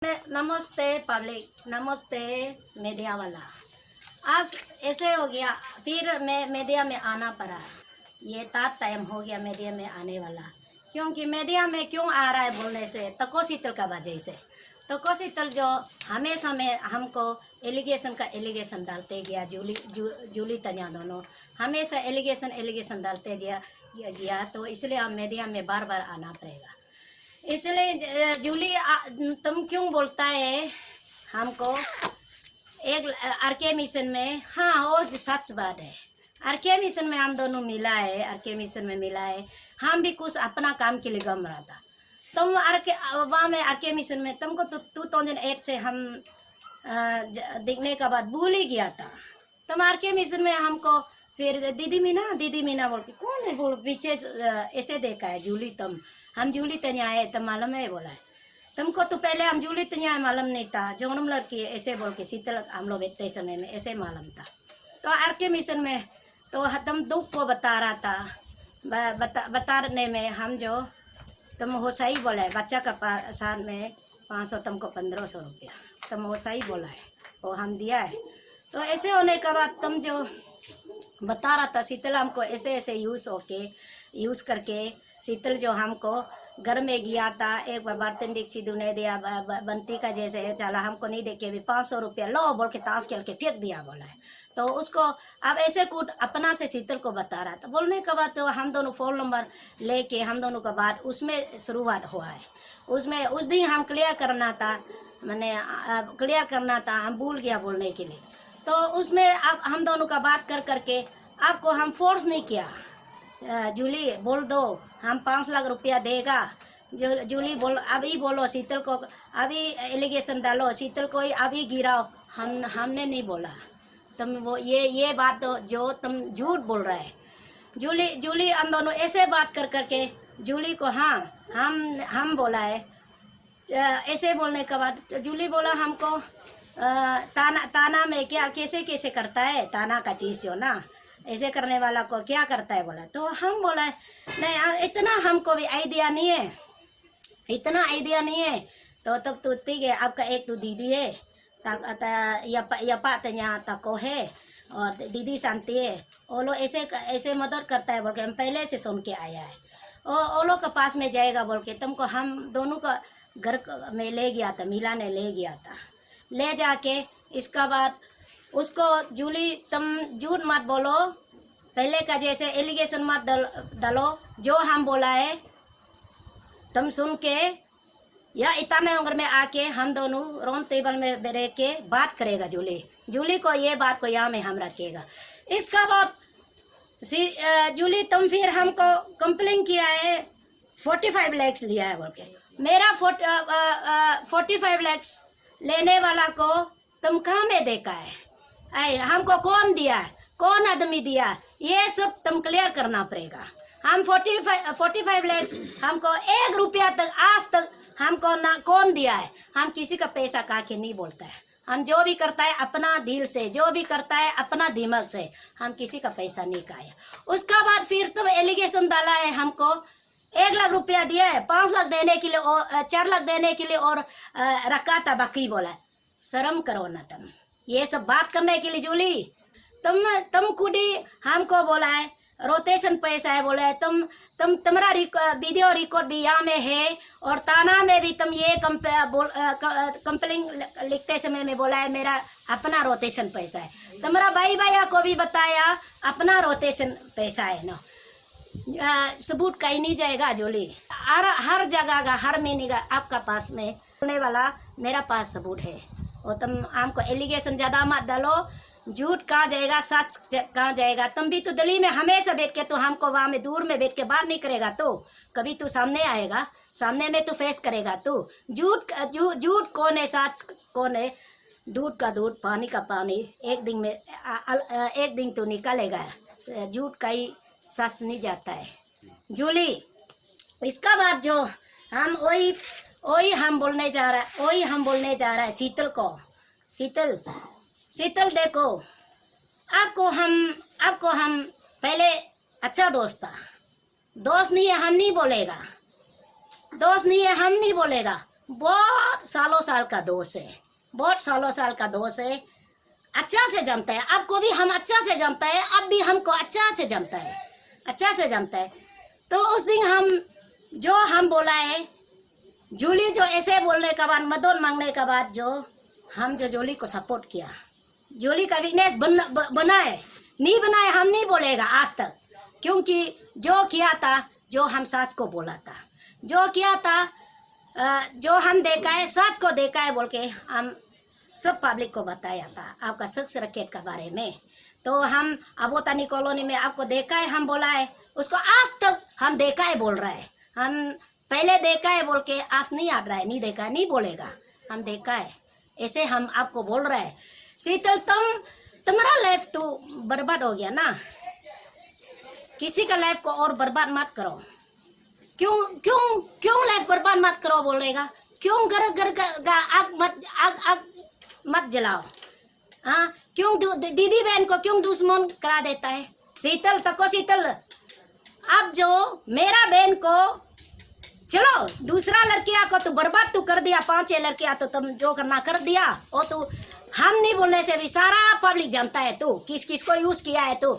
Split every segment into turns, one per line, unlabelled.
नमस्ते पब्लिक, नमस्ते मीडिया वाला। आज ऐसे हो गया, फिर मैं मीडिया में आना पड़ा। ये टाइम हो गया मीडिया में आने वाला, क्योंकि मीडिया में क्यों आ रहा है बोलने से तको शीतल का वजह से। तको शीतल जो हमेशा में हमको एलिगेशन डालते गया, जूली तनिया दोनों हमेशा एलिगेशन डालते गया, तो इसलिए हम मीडिया में बार बार आना पड़ेगा। इसलिए जूली तुम क्यों बोलता है हमको एक आरके मिशन में? हाँ, वो सच बात है। आरके मिशन में हम दोनों मिला है, हम भी कुछ अपना काम के लिए गम रहा था। तुम वहाँ में आरके मिशन में तुमको तो 2008 से हम देखने के बाद भूल ही गया था। तुम आरके मिशन में हमको फिर दीदी मीना बोल के कौन है बोल पीछे ऐसे देखा है जूली हम जूली तनिया है तब मालूम है बोला है तुमको। तो पहले हम जूली तनिया मालूम नहीं था, जोनम लड़की ऐसे बोल के शीतल हम लोग इतने समय में ऐसे मालूम था। तो आरके मिशन में तो तुम दुख को बता रहा था, बताने में हम जो तुम हो सही बोला है, बच्चा का साल में 500 तुमको 1500 रुपया तुम वो सही बोला है, वो हम दिया है। तो ऐसे होने के बाद तुम जो बता रहा था शीतल हमको ऐसे यूज़ करके शीतल जो हमको घर में गया था, एक बार बर्तन डिक्ची दुने दिया बंती का जैसे है, चला हमको नहीं देखे भी 500 रुपया लो बोल के ताश खेल के फेंक दिया बोला है। तो उसको अब ऐसे कुछ अपना से शीतल को बता रहा था। बोलने के बाद तो हम दोनों फ़ोन नंबर लेके हम दोनों का बात उसमें शुरुआत हुआ है। उसमें उस दिन हम क्लियर करना था, हम भूल गया बोलने के लिए। तो उसमें अब हम दोनों का बात करके आपको हम फोर्स नहीं किया, जूली बोल दो हम 5 लाख रुपया देगा। जूली बोल अभी बोलो शीतल को, अभी एलिगेशन डालो शीतल को अभी गिराओ। हमने नहीं बोला। तुम वो ये बात तो जो तुम झूठ बोल रहा है। जूली हम दोनों ऐसे बात करके जूली को हाँ हम बोला है। ऐसे बोलने के बाद जूली बोला हमको ताना में क्या कैसे करता है, ताना का चीज़ जो ना ऐसे करने वाला को क्या करता है बोला। तो हम बोला नहीं इतना हमको भी आइडिया नहीं है। तो तब तो ठीक है, आपका एक तो दीदी है यपा तन्या तको है और दीदी शांति है, वो लोग ऐसे मदद करता है बोल के हम पहले से सुन के आया है। वो लोग के पास में जाएगा बोल के तुमको हम दोनों का घर में ले गया था, मिला ने ले गया था। ले जाके इसका बाद उसको जूली तुम झूठ मत बोलो, पहले का जैसे एलिगेशन मत डालो। जो हम बोला है तुम सुन के या इतने उम्र में आके हम दोनों राउंड टेबल में बैठ के बात करेगा। जूली को ये बात को यहाँ में हम रखेगा। इसका बाद जूली तुम फिर हमको कंप्लेन किया है 45 लाख लिया है बोल के। मेरा 45 लाख लेने वाला को तुम कहाँ में देखा है? हमको कौन दिया है, कौन आदमी दिया, ये सब तुम क्लियर करना पड़ेगा। हम 45 लाख हमको 1 रुपया तक आज तक हमको ना कौन दिया है। हम किसी का पैसा खा के नहीं बोलता है। हम जो भी करता है अपना दिल से, जो भी करता है अपना दिमाग से, हम किसी का पैसा नहीं खाया। उसका बाद फिर तुम एलिगेशन डाला है हमको 1 लाख रुपया दिया है, 5 लाख देने के लिए और 4 लाख देने के लिए और रखा था बाकी बोला। शर्म करो ना तुम ये सब बात करने के लिए। जूली तुम खुद ही हमको बोला है रोटेशन पैसा है बोला है। तुम्हारा वीडियो रिकॉर्ड भी यहाँ में है और ताना में भी तुम ये कंप्लेन लिखते समय में बोला है मेरा अपना रोटेशन पैसा है। तुम्हारा भैया को भी बताया अपना रोटेशन पैसा है ना। सबूत कहीं नहीं जाएगा जूली। हर जगह का हर महीने का आपका पास में बोलने वाला मेरा पास सबूत है। और तुम हमको एलिगेशन ज़्यादा मत डालो, झूठ कहाँ जाएगा सच कहाँ जाएगा। तुम भी तो दिल्ली में हमेशा बैठ के तो हमको वहाँ में दूर में बैठ के बात नहीं करेगा। तो कभी तू सामने आएगा, सामने में तू फेस करेगा। तू झूठ कौन है सच कौन है? दूध का दूध पानी का पानी एक दिन तो निकलेगा। झूठ कहीं सच नहीं जाता है जूली। इसका बाद जो हम वही हम बोलने जा रहा है शीतल को। शीतल देखो आपको हम पहले अच्छा दोस्त था। दोस्त नहीं है हम नहीं बोलेगा, बहुत सालों साल का दोस्त है, बहुत सालों साल का दोस्त है, अच्छा से जानता है। आपको भी हम अच्छा से जानता है, अब भी हमको अच्छा से जानता है, अच्छा से जानता है। तो उस दिन हम बोला है, जूली जो ऐसे बोलने के बाद, मदद मांगने के बाद हम जूली को सपोर्ट किया, जूली का वीकनेस बनाए नहीं बनाए हम नहीं बोलेगा आज तक, क्योंकि जो किया था, जो हम सच को बोला था, जो किया था, जो हम देखा है, सच को देखा है बोल के हम सब पब्लिक को बताया था आपका सेक्स रैकेट के बारे में। तो हम अबोतानी कॉलोनी में आपको देखा है, हम बोला है उसको, आज तक हम देखा है बोल रहा है, हम पहले देखा है बोल के आज नहीं आ रहा है, नहीं देखा नहीं बोलेगा, हम देखा है, ऐसे हम आपको बोल रहे हैं। शीतल तुम्हारा लाइफ तो बर्बाद हो गया ना, किसी का लाइफ को और बर्बाद मत करो। क्यों क्यों क्यों लाइफ बर्बाद मत करो बोलेगा, क्यों घर का आग मत जलाओ, हाँ क्यों दीदी बहन को क्यों दुश्मन करा देता है। शीतल तको शीतल, अब जो मेरा बहन को, चलो दूसरा लड़कियां को तो बर्बाद तो कर दिया, 5-6 लड़कियां तो तुम जो करना कर दिया, वो तो हम नहीं बोलने से भी सारा पब्लिक जानता है तो किस किस को यूज किया है। तो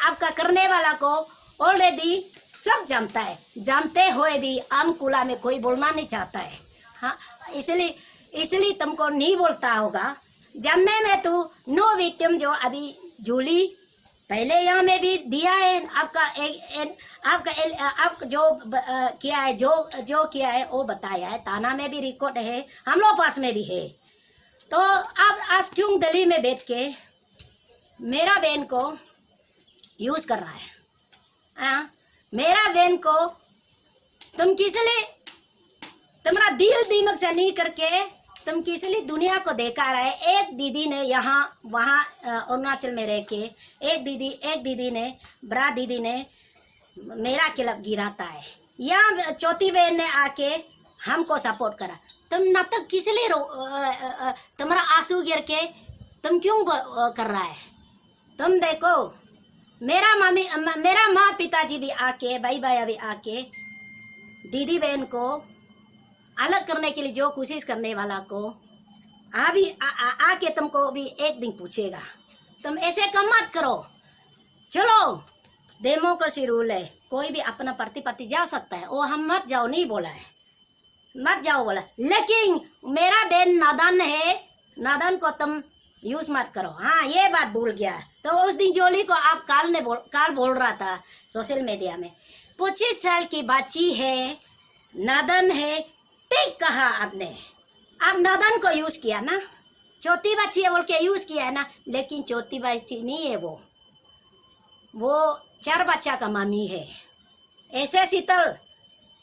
आपका करने वाला को ऑलरेडी सब जानता है, जानते हुए भी आम कुला में कोई बोलना नहीं चाहता है, हाँ इसलिए तुमको नहीं बोलता होगा। जानने में तो नो विक्टिम जो अभी जूली पहले यहाँ में भी दिया है, आप जो किया है, जो किया है वो बताया है, थाना में भी रिकॉर्ड है, हम लोग पास में भी है। तो आप आज क्यों दिल्ली में बैठ के मेरा बहन को यूज कर रहा है, मेरा बहन को तुम किस लिए, तुम्हारा दिल दिमाग से नहीं करके तुम किस लिए दुनिया को देखा रहा है। एक दीदी ने यहाँ वहाँ अरुणाचल में रह के एक दीदी ने, बड़ा दीदी ने मेरा क्लब गिराता है, यहाँ चौथी बहन ने आके हमको सपोर्ट करा। तुम नाटक किस लिए तुम्हारा आंसू गिर के तुम क्यों कर रहा है। तुम देखो मेरा माँ पिताजी भी आके, भाई भाई भी आके दीदी बहन को अलग करने के लिए जो कोशिश करने वाला को अभी आके तुमको भी एक दिन पूछेगा। तुम ऐसे कम मत करो। चलो डेमोक्रेसी रूल है, कोई भी अपना पार्टी जा सकता है, वो हम मत जाओ नहीं बोला है, मत जाओ बोला, लेकिन मेरा बहन नादान है, नादान को तुम यूज मत करो। हाँ ये बात भूल गया। तो उस दिन जोली को आप काल बोल रहा था सोशल मीडिया में, 25 साल की बच्ची है, नादान है, ठीक कहा आपने। आप नादान को यूज किया ना, चौथी बच्ची है बोल के यूज किया है ना, लेकिन चौथी बच्ची नहीं है, वो 4 बच्चा का मामी है। ऐसे शीतल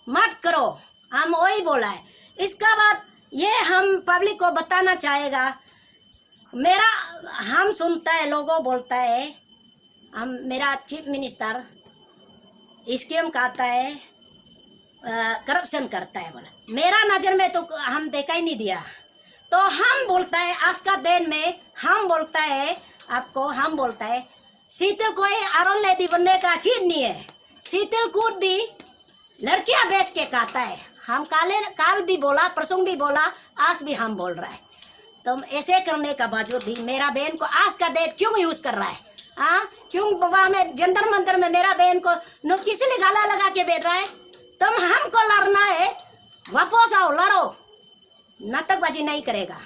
मत करो, हम वही बोला है। इसका बाद ये हम पब्लिक को बताना चाहेगा, हम सुनता है, लोगों बोलता है मेरा चीफ मिनिस्टर स्कीम कहता है, करप्शन करता है बोला। मेरा नज़र में तो हम देखा ही नहीं दिया। तो हम बोलता है आज का दिन में, हम बोलता है आपको, हम बोलता है शीतल कोई अरुण लेडी बनने का फिर नहीं है। शीतल कूद भी लड़कियां बेच के कहता है। हम काल भी बोला, परसों भी बोला, आज भी हम बोल रहा है। तो ऐसे करने का बावजूद भी मेरा बहन को आज का डेट क्यों यूज कर रहा है? क्यों बाबा में जंतर मंतर में मेरा बहन को किसी ने गाला लगा के बैठ रहा है? तुम हमको लड़ना है, वापस आओ लड़ो, नाटकबाजी नहीं करेगा।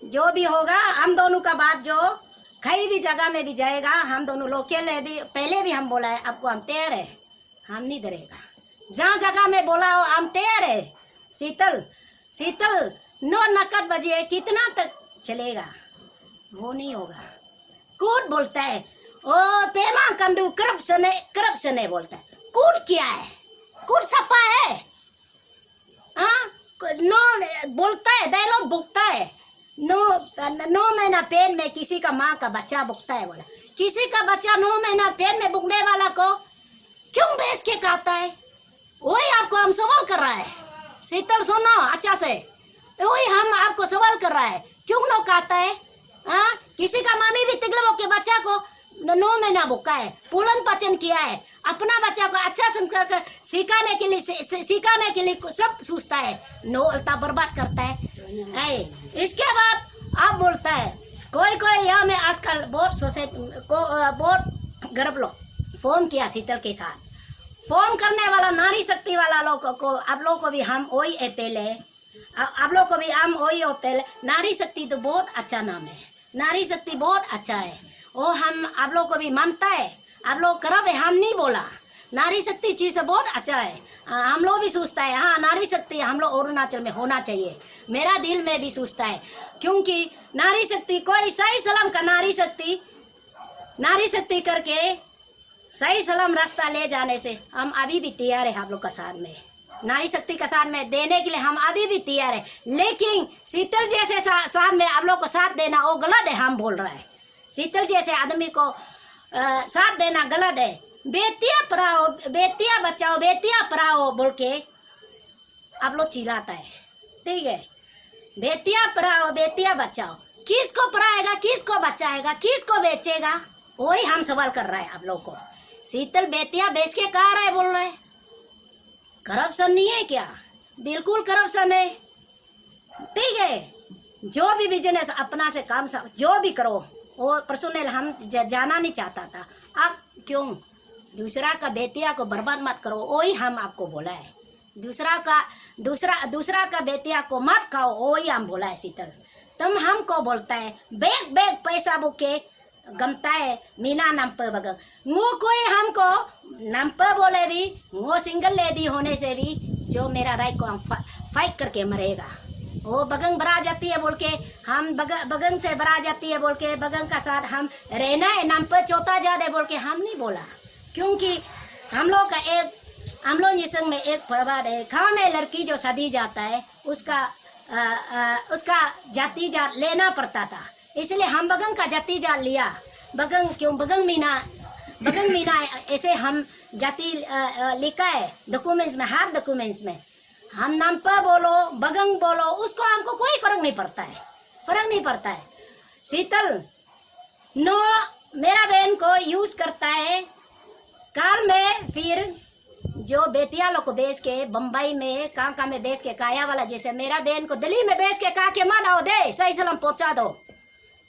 जो भी होगा हम दोनों का बात जो कहीं भी जगह में भी जाएगा, हम दोनों लोकल है भी, पहले भी हम बोला है आपको, हम तैयार है, हम नहीं डरेगा। जहाँ जगह में बोला हो हम तैयार है। शीतल नो नकद बजे कितना तक चलेगा, वो नहीं होगा। कूट बोलता है ओ पेमा कंडू करप्शन है बोलता है। कूट क्या है? कूट सपा है। नो बोलता है, डायलॉग बुकता है। नो महीना पेन में किसी का माँ का बच्चा बुकता है बोला। किसी का बच्चा 9 महीना पेन में बुकने वाला को क्यों बेच के कहता है? वही आपको हम सवाल कर रहा है। शीतल सुनो अच्छा से, वही हम आपको सवाल कर रहा है, क्यों नो कहता है? किसी का मामी भी तिगलमो के बच्चा को 9 महीना बुका है, पुलन पचन किया है, अपना बच्चा को अच्छा संस्कार कर सिखाने के लिए सिखाने के लिए सब सोचता है, नो अल्टा बर्बाद करता है। इसके बाद आप बोलता है कोई यहाँ में आजकल बहुत सोसाइटी को बहुत गरीब लोग फोन किया शीतल के साथ, फोन करने वाला नारी शक्ति वाला लोगों को आप लोगों को भी हम वही अपील है, आप लोग को भी हम वही अपील। नारी शक्ति तो बहुत अच्छा नाम है, नारी शक्ति बहुत अच्छा है, वो हम आप लोग को भी मानता है, आप लोग करब है, हम नहीं बोला। नारी शक्ति चीज़ बहुत अच्छा है, हम लोग भी सोचता है हाँ नारी शक्ति हम लोग अरुणाचल में होना चाहिए, मेरा दिल में भी सोचता है। क्योंकि नारी शक्ति कोई सही सलाम का नारी शक्ति करके सही सलाम रास्ता ले जाने से हम अभी भी तैयार है। आप लोग का साथ में नारी शक्ति का साथ में देने के लिए हम अभी भी तैयार है, लेकिन शीतल जैसे साथ में आप लोग को साथ देना वो गलत है। हम बोल रहे हैं शीतल जैसे आदमी को साथ देना गलत है। बेटियां पढ़ाओ, बेटियां बचाओ, बेटियां पढ़ाओ बोल के आप लोग चिल्लाता है, ठीक है। बेटियां पढ़ाओ, बेटियां बचाओ, किसको पढ़ाएगा, किसको बचाएगा, किसको बेचेगा, वही हम सवाल कर रहे हैं आप लोग को। शीतल बेटियां बेच के कहा रहा है बोल रहे हैं, करप्शन नहीं है क्या? बिल्कुल करप्शन है, ठीक है। जो भी बिजनेस अपना से काम जो भी करो वो पर्सनल हम जाना नहीं चाहता था। आप क्यों दूसरा का बेटिया को बर्बाद मत करो, वही हम आपको बोला है। दूसरा का बेटिया को मत खाओ, वही हम बोला है शीतल। तुम हमको बोलता है बैग पैसा बुके गमता है मीना नंपर बगल वो कोई हमको नंपर बोले भी वो सिंगल लेडी होने से भी जो मेरा राइट को हम फाइट करके मरेगा। वो बगंग बरा जाती है बोल के हम बगंग से बरा जाती है बोल के बगंग का साथ हम रहना है, नंपर चौथा जादे बोल के हम नहीं बोला। क्योंकि हम लोग निसंग में एक परिवार है, गाँव में लड़की जो शादी जाता है उसका जाति जात लेना पड़ता था, इसलिए हम बगंग का जाति जात लिया। बगंग मीना ऐसे हम जाति लिखा है डॉक्यूमेंट्स में, हर डॉक्यूमेंट्स में हम नंपा बोलो बगंग बोलो उसको हमको कोई फर्क नहीं पड़ता है। शीतल नो मेरा बहन को यूज करता है, काल में फिर जो बेटिया लोग को बेच के बम्बई में कहाँ में बेच के काया वाला जैसे मेरा बहन को दिल्ली में बेच के कहा के मत आओ दे सही सलाम पहुँचा दो।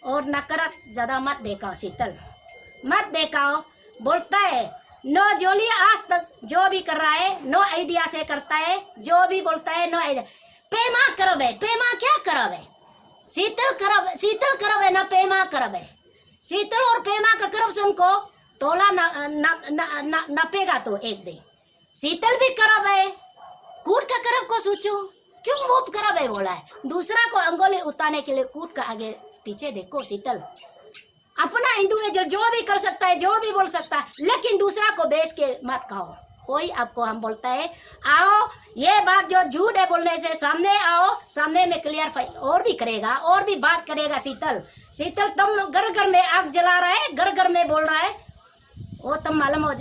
और नकरत ज़्यादा मत देखाओ शीतल, मत देखाओ। बोलता है नो जोली आज तक जो भी कर रहा है नो आइडिया से करता है, जो भी बोलता है नो आइडिया। पेमा करब है, पेमा क्या करब है? शीतल करब है ना पेमा करब है। शीतल और पेमा का करप्शन को तोला नपेगा तो एक दिन। शीतल भी करब है, कूट का करब को सोचो क्यों वो करब है बोला है। दूसरा को अंगुली उतारने के लिए कूट का आगे पीछे देखो। शीतल अपना इंडिविजुअल जो भी कर सकता है, जो भी बोल सकता है, लेकिन दूसरा को बेच के मत खाओ। कोई आपको हम बोलता है आओ ये बात जो झूठ है बोलने से सामने आओ, सामने में क्लियर और भी करेगा और भी बात करेगा। शीतल तुम घर में आग जला रहा है, घर में बोल रहा है, वो तुम मालूम हो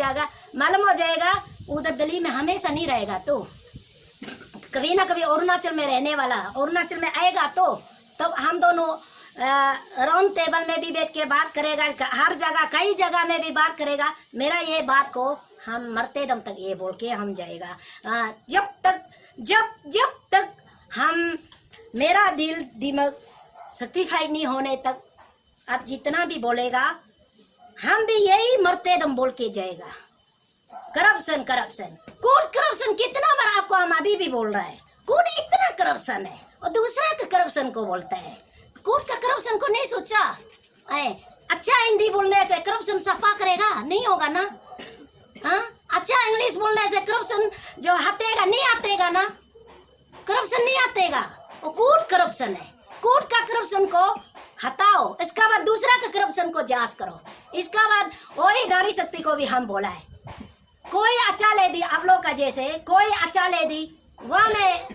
जाएगा। उधर दिल्ली में हमेशा नहीं रहेगा तो कभी ना कभी अरुणाचल में रहने वाला, अरुणाचल में आएगा तो तब हम दोनों राउंड टेबल में भी बैठ के बात करेगा, हर जगह कई जगह में भी बात करेगा। मेरा ये बात को हम मरते दम तक ये बोल के हम जाएगा, जब तक हम मेरा दिमाग सर्टिफाइड नहीं होने तक आप जितना भी बोलेगा हम भी यही मरते दम बोल के जाएगा। करप्शन कोर्ट करप्शन कितना बार आपको हम अभी भी बोल रहा है, कोर्ट इतना करप्शन है और दूसरा का करप्शन को बोलता है। कोर्ट का करप्शन को नहीं सोचा। अच्छा हिंदी बोलने से करप्शन सफा करेगा? नहीं होगा ना। हाँ अच्छा इंग्लिश बोलने से करप्शन जो हटेगा नहीं आतेगा ना, करप्शन नहीं आतेगा। वो कोर्ट करप्शन है, कोर्ट का करप्शन को हटाओ, इसका बाद दूसरा का करप्शन को जांच करो। इसका बाद वही नारी शक्ति को भी हम बोला है, कोई अच्छा ले दी आप लोग का जैसे कोई अच्छा ले दी वहाँ में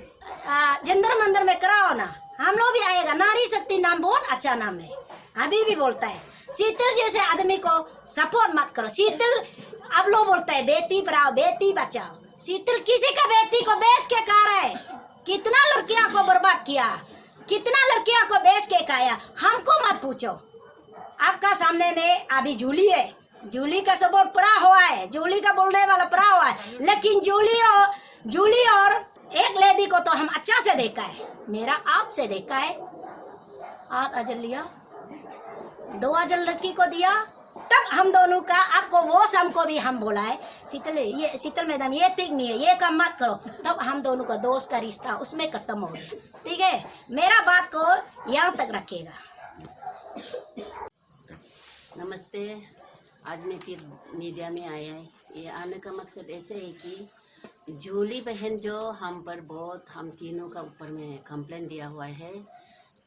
जंतर मंदिर में कराओ ना, हम लोग भी आएगा। नारी शक्ति नाम बहुत अच्छा नाम है, अभी भी बोलता है। शीतल जैसे आदमी को सपोर्ट मत करो। शीतल आप लोग बोलता है बेटी पढ़ाओ बेटी बचाओ, शीतल किसी का बेटी को बेच के खा रहा है। कितना लड़कियां को बर्बाद किया, कितना लड़कियां को बेच के खाया, हमको मत पूछो। आपका सामने में अभी झूली है, जूली का सपोर्ट पड़ा हुआ है, जूली का बोलने वाला पड़ा हुआ है, लेकिन जूली और एक लेडी को तो हम अच्छा से देखा है, मेरा आपसे देखा है। 8 अजर लिया, 2 अजर लड़की को दिया, तब हम दोनों का आपको वो शाम को भी हम बोला है शीतल मैडम ये ठीक नहीं है, ये काम मत करो, तब हम दोनों का दोस्त का रिश्ता उसमें खत्म हो गया। ठीक है, मेरा बात को यहाँ तक रखिएगा।
नमस्ते, आज मैं फिर मीडिया में आया है। ये आने का मकसद ऐसे है कि जूली बहन जो हम पर बहुत, हम तीनों का ऊपर में कंप्लेंट दिया हुआ है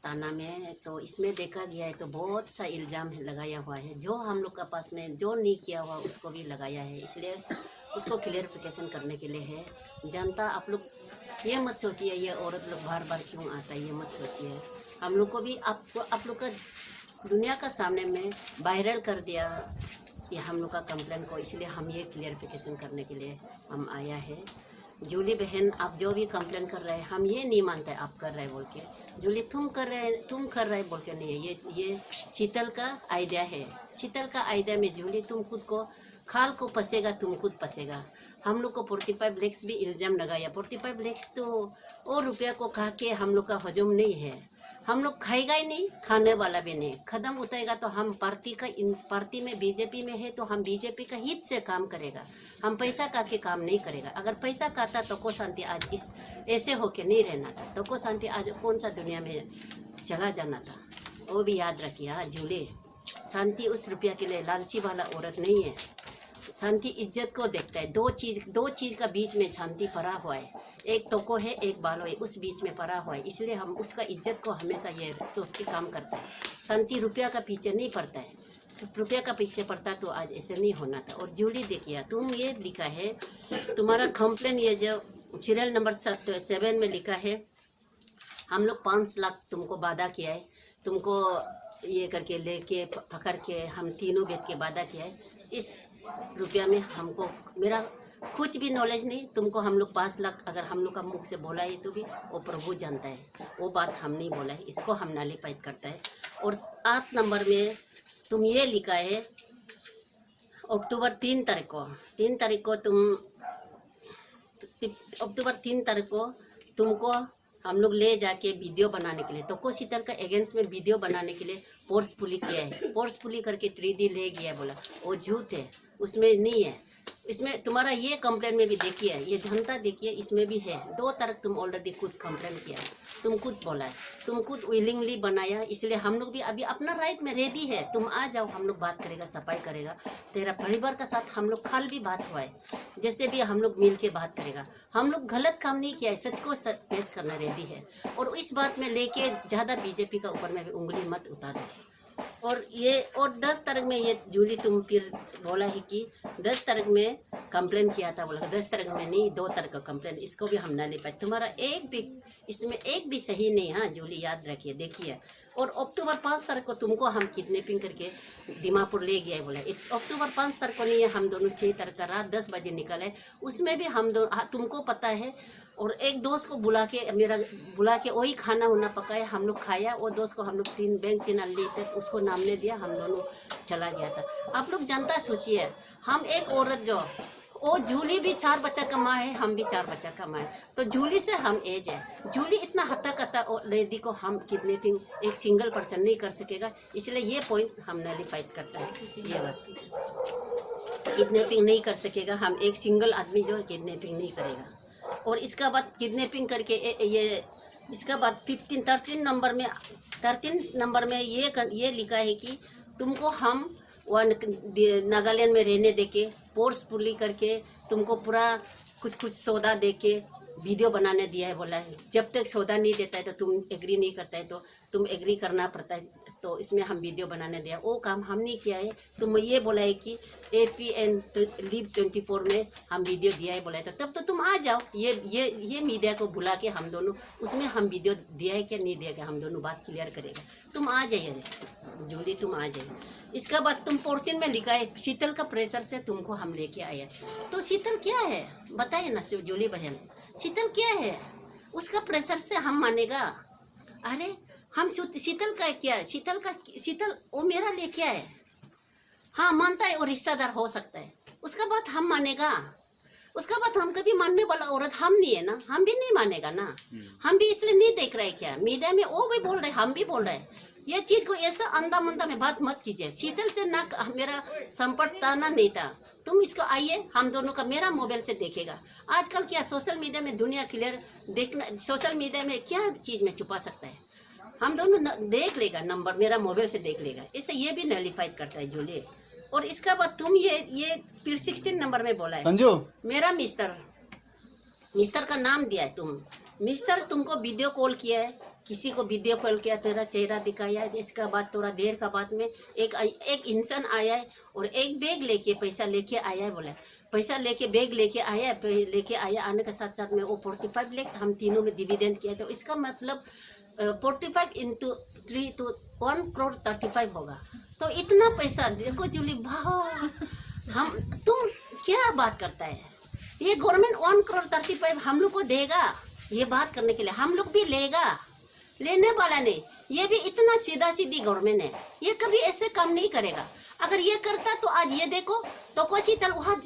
थाना में, तो इसमें देखा गया है तो बहुत सा इल्ज़ाम लगाया हुआ है, जो हम लोग का पास में जो नहीं किया हुआ उसको भी लगाया है। इसलिए उसको क्लियरिफिकेशन करने के लिए है। जनता आप लोग ये मत सोचिए ये औरत लोग बार बार क्यों आता है, ये मत सोचिए। हम लोग को भी आप लोग का दुनिया का सामने में वायरल कर दिया ये हम लोग का कंप्लेंट को, इसलिए हम ये क्लियरिफिकेशन करने के लिए हम आया है। जूली बहन आप जो भी कंप्लेन कर रहे हैं, हम ये नहीं मानते आप कर रहे बोल के। जूली तुम कर रहे बोल के नहीं है, ये शीतल का आइडिया है। शीतल का आइडिया में जूली तुम खुद को खाल को फंसेगा, तुम खुद फंसेगा। हम लोग को 45 लाख भी इल्ज़ाम लगाया। 45 लाख तो और रुपया को खा के हम लोग का हजम नहीं है, हम लोग खाएगा ही नहीं, खाने वाला भी नहीं। कदम उठाएगा तो हम पार्टी में बीजेपी में है तो हम बीजेपी का हित से काम करेगा, हम पैसा का के काम नहीं करेगा। अगर पैसा खाता तो को शांति आज इस ऐसे होके नहीं रहना था, तो को शांति आज कौन सा दुनिया में चला जाना था। वो भी याद रखिए। हाँ जूली, शांति उस रुपया के लिए लालची वाला औरत नहीं है। शांति इज्जत को देखता है। दो चीज़ का बीच में शांति पड़ा हुआ है, एक तोको है एक बालो है, उस बीच में पड़ा हुआ है। इसलिए हम उसका इज्जत को हमेशा ये सोच के काम करता है। शांति रुपया का पीछे नहीं पड़ता है, सिर्फ रुपया का पीछे पड़ता तो आज ऐसे नहीं होना था। और जूली देखिए, तुम ये लिखा है तुम्हारा कंप्लेन, ये जो सीरियल नंबर 7 में लिखा है, हम लोग 5 लाख तुमको वादा किया है, तुमको ये करके लेके पकड़ के हम तीनों बैठ के वादा किया है। इस रुपया में हमको मेरा कुछ भी नॉलेज नहीं, तुमको हम लोग 5 लाख अगर हम लोग का मुख से बोला है तो भी वो प्रभु जानता है, वो बात हम नहीं बोला है, इसको हम नलीफाइड करता है। और 8 नंबर में तुम ये लिखा है अक्टूबर 3 तारीख को अक्टूबर 3 तारीख को तुमको हम लोग ले जाके वीडियो बनाने के लिए, तो को शीतल का अगेंस्ट में वीडियो बनाने के लिए फोर्सफुली किया है। फोर्सफुली करके 3D ले गया बोला, वो झूठ है, उसमें नहीं है। इसमें तुम्हारा ये कंप्लेन में भी देखिए, ये जनता देखिए, इसमें भी है। 2 तारीख तुम ऑलरेडी खुद कंप्लेन किया है, तुम खुद बोला है, तुम खुद विलिंगली बनाया। इसलिए हम लोग भी अभी अपना राइट में रेडी है, तुम आ जाओ, हम लोग बात करेगा, सफाई करेगा। तेरा परिवार का साथ हम लोग कल भी बात हुआ है, जैसे भी हम लोग मिल के बात करेगा। हम लोग गलत काम नहीं किया है, सच को सच पेश करना रेडी है। और इस बात में लेके ज़्यादा बीजेपी का ऊपर में भी उंगली मत उतार दो। और 10 तारीख में ये जूली तुम फिर बोला है कि 10 तारीख में कंप्लेन किया था, बोला 10 तारीख में नहीं 2 तारीख का कंप्लेन, इसको भी हम ना ले पाए। तुम्हारा इसमें एक भी सही नहीं। हाँ जूली याद रखिए, देखिए। और अक्टूबर 5 तारीख को तुमको हम किडनैपिंग करके दीमापुर ले गया है बोला। अक्टूबर 5 तारीख को नहीं है, हम दोनों 6 तारीख का रात 10 बजे निकले, उसमें भी हम दोनों, तुमको पता है। और एक दोस्त को बुला के वही खाना उना पकाया, हम लोग खाया। वो दोस्त को हम लोग 3 बैंक 3 अल्ली तक उसको नाम ले दिया, हम दोनों चला गया था। आप लोग जनता सोचिए, हम एक औरत जो वो जूली भी 4 बच्चा का माँ है, हम भी 4 बच्चा का माँ है, तो जूली से हम एज है। जूली इतना हत्ता लेडी को हम किडनैपिंग एक सिंगल पर्सन नहीं कर सकेगा, इसलिए ये पॉइंट हम नलीफाइड करता है। ये बात किडनैपिंग नहीं कर सकेगा, हम एक सिंगल आदमी जो किडनैपिंग नहीं करेगा। और इसका बाद किडनैपिंग करके इसका बाद 13 नंबर में ये लिखा है कि तुमको हम नागालैंड में रहने देके फोर्सफुली करके तुमको पूरा कुछ सौदा देके वीडियो बनाने दिया है बोला है। जब तक सौदा नहीं देता है तो तुम एग्री नहीं करता है तो तुम एग्री करना पड़ता है, तो इसमें हम वीडियो बनाने दिया। वो काम हम नहीं किया है। तुम ये बोला है कि APN Live 24 में हम वीडियो दिया है बोला है, तो तब तो तुम आ जाओ। ये मीडिया को बुला के हम दोनों उसमें हम वीडियो दिया है क्या नहीं दिया क्या, हम दोनों बात क्लियर करेगा। तुम आ जाइए जूली, तुम आ जाइए। इसका बाद तुम 14 में लिखा है शीतल का प्रेशर से तुमको हम लेके आया। तो शीतल क्या है बताइए ना जूली बहन, शीतल क्या है? उसका प्रेशर से हम मानेगा? अरे हम शीतल का क्या है? शीतल वो मेरा लिए क्या है? हाँ मानता है, और रिश्तेदार हो सकता है, उसका बात हम मानेगा। उसका बात हम कभी मानने वाला औरत हम नहीं है ना, हम भी नहीं मानेगा ना। हम भी इसलिए नहीं देख रहे क्या मीडिया में, वो भी बोल रहे, हम भी बोल रहे। ये चीज को ऐसा अंधा मंदा में बात मत कीजिए। शीतल से ना मेरा संपर्क था ना नहीं था, तुम इसको आइए, हम दोनों का मेरा मोबाइल से देखेगा। आजकल क्या सोशल मीडिया में दुनिया क्लियर देखना, सोशल मीडिया में क्या चीज में छुपा सकता है, हम दोनों देख लेगा, नंबर मेरा मोबाइल से देख लेगा। इससे ये भी नलिफाइड करता है जूली। और इसका बाद तुम ये फिर 16 नंबर में बोला है
संजू,
मेरा मिस्टर का नाम दिया है तुम। मिस्टर तुमको वीडियो कॉल किया है, किसी को वीडियो कॉल किया, तेरा चेहरा दिखाया है। इसका बाद थोड़ा देर का बाद में एक इंसान आया है और एक बैग लेके पैसा लेके आया है, बोला पैसा लेके बैग लेके आया, आने के साथ साथ में वो 45 लाख हम तीनों में डिविडेंड किया। तो इसका मतलब 45 इंटू 3 तो 1 करोड़ 35 होगा। तो इतना पैसा देखो जूली, हम तुम क्या बात करता है। ये गवर्नमेंट 1 करोड़ 35 हम लोग को देगा ये बात करने के लिए, हम लोग भी लेगा, लेने वाला नहीं। ये भी इतना सीधा सीधी गवर्नमेंट है, ये कभी ऐसे काम नहीं करेगा। अगर ये करता तो आज ये देखो तो कोई शीतल वहाँ